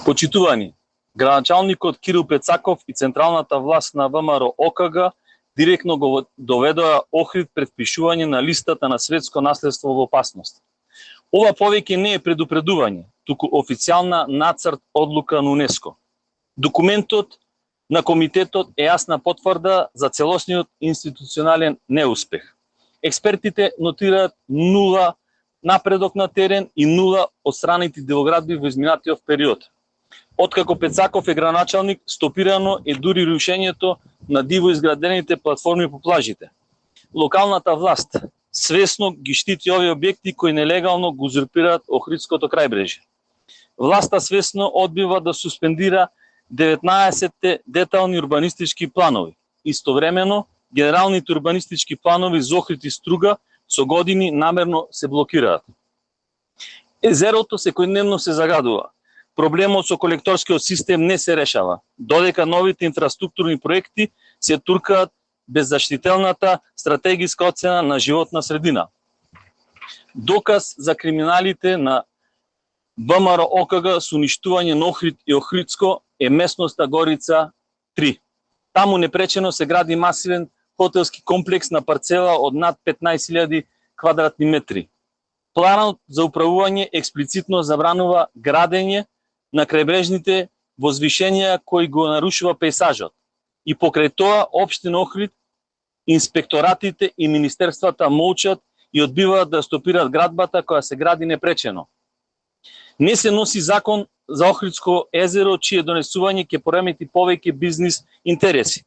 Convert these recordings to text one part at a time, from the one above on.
Почитувани, градоначалникот Кирил Пецаков и централната власт на ВМРО ОКГ директно го доведоа Охрид пред впишување на листата на светско наследство во опасност. Ова повеќе не е предупредување, туку официјална нацрт одлука на УНЕСКО. Документот на комитетот е јасна потврда за целосниот институционален неуспех. Експертите нотираат нула напредок на терен и нула отстранети делоградби во изминатиот период. Откако Пецаков е градоначалник, стопирано е дури рушењето на диво изградените платформи по плажите. Локалната власт свесно ги штити овие објекти кои нелегално го узурпираат Охридското крајбрежје. Власта свесно одбива да суспендира 19 детални урбанистички планови. Истовремено, генералните урбанистички планови за Охрид и Струга со години намерно се блокираат. Езерото секојдневно се загадува. Проблемот со колекторскиот систем не се решава, додека новите инфраструктурни проекти се туркаат без заштителната стратегиска оцена на животна средина. Доказ за криминалите на ВМРО ОКГ со уништување на Охрид и Охридско е местноста Горица 3. Таму непречено се гради масивен хотелски комплекс на парцела од над 15.000 квадратни метри. Планот за управување експлицитно забранува градење на крајбрежните возвишенија кои го нарушува пејзажот. И покрај тоа, општина Охрид, инспекторатите и министерствата молчат и одбиваат да стопираат градбата која се гради непречено. Не се носи закон за Охридско езеро, чие донесување ќе поремети повеќе бизнис интереси.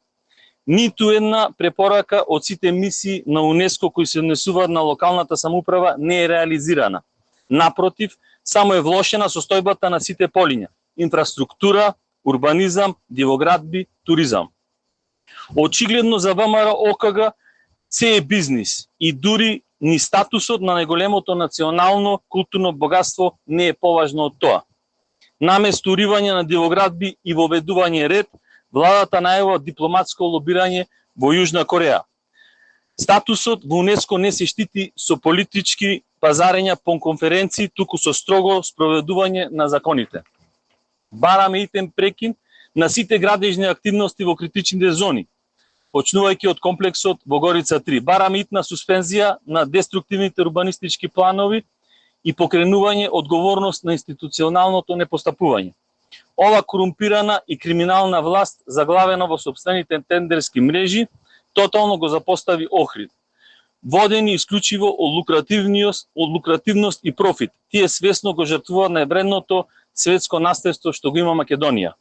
Ниту една препорака од сите мисии на УНЕСКО кои се однесуваат на локалната самоуправа не е реализирана. Напротив, само е влошена состојбата на сите полиња: инфраструктура, урбанизам, дивоградби, туризам. Очигледно за ВМРО ОКГ се е бизнис и дури ни статусот на најголемото национално културно богатство не е поважно од тоа. Наместо уривање на дивоградби и воведување ред, владата најава дипломатско лобирање во Јужна Кореја. Статусот во УНЕСКО не се штити со политички пазарења по конференции, туку со строго спроведување на законите. Бараме итен прекин на сите градежни активности во критичните зони, почнувајќи од комплексот во Горица 3. Бараме итна суспензија на деструктивните урбанистички планови и покренување одговорност на институционалното непостапување. Ова корумпирана и криминална власт, заглавена во сопствените тендерски мрежи, тотално го запостави Охрид. Водени исклучиво од лукративност и профит, тие свесно го жртвуваат највредното светско наследство што го има Македонија.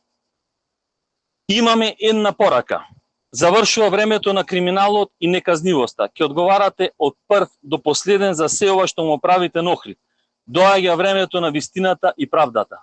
Имаме една порака. Завршува времето на криминалот и неказнивоста. Ќе одговарате од прв до последен за се ова што му правите на Охрид. Доаѓа времето на вистината и правдата.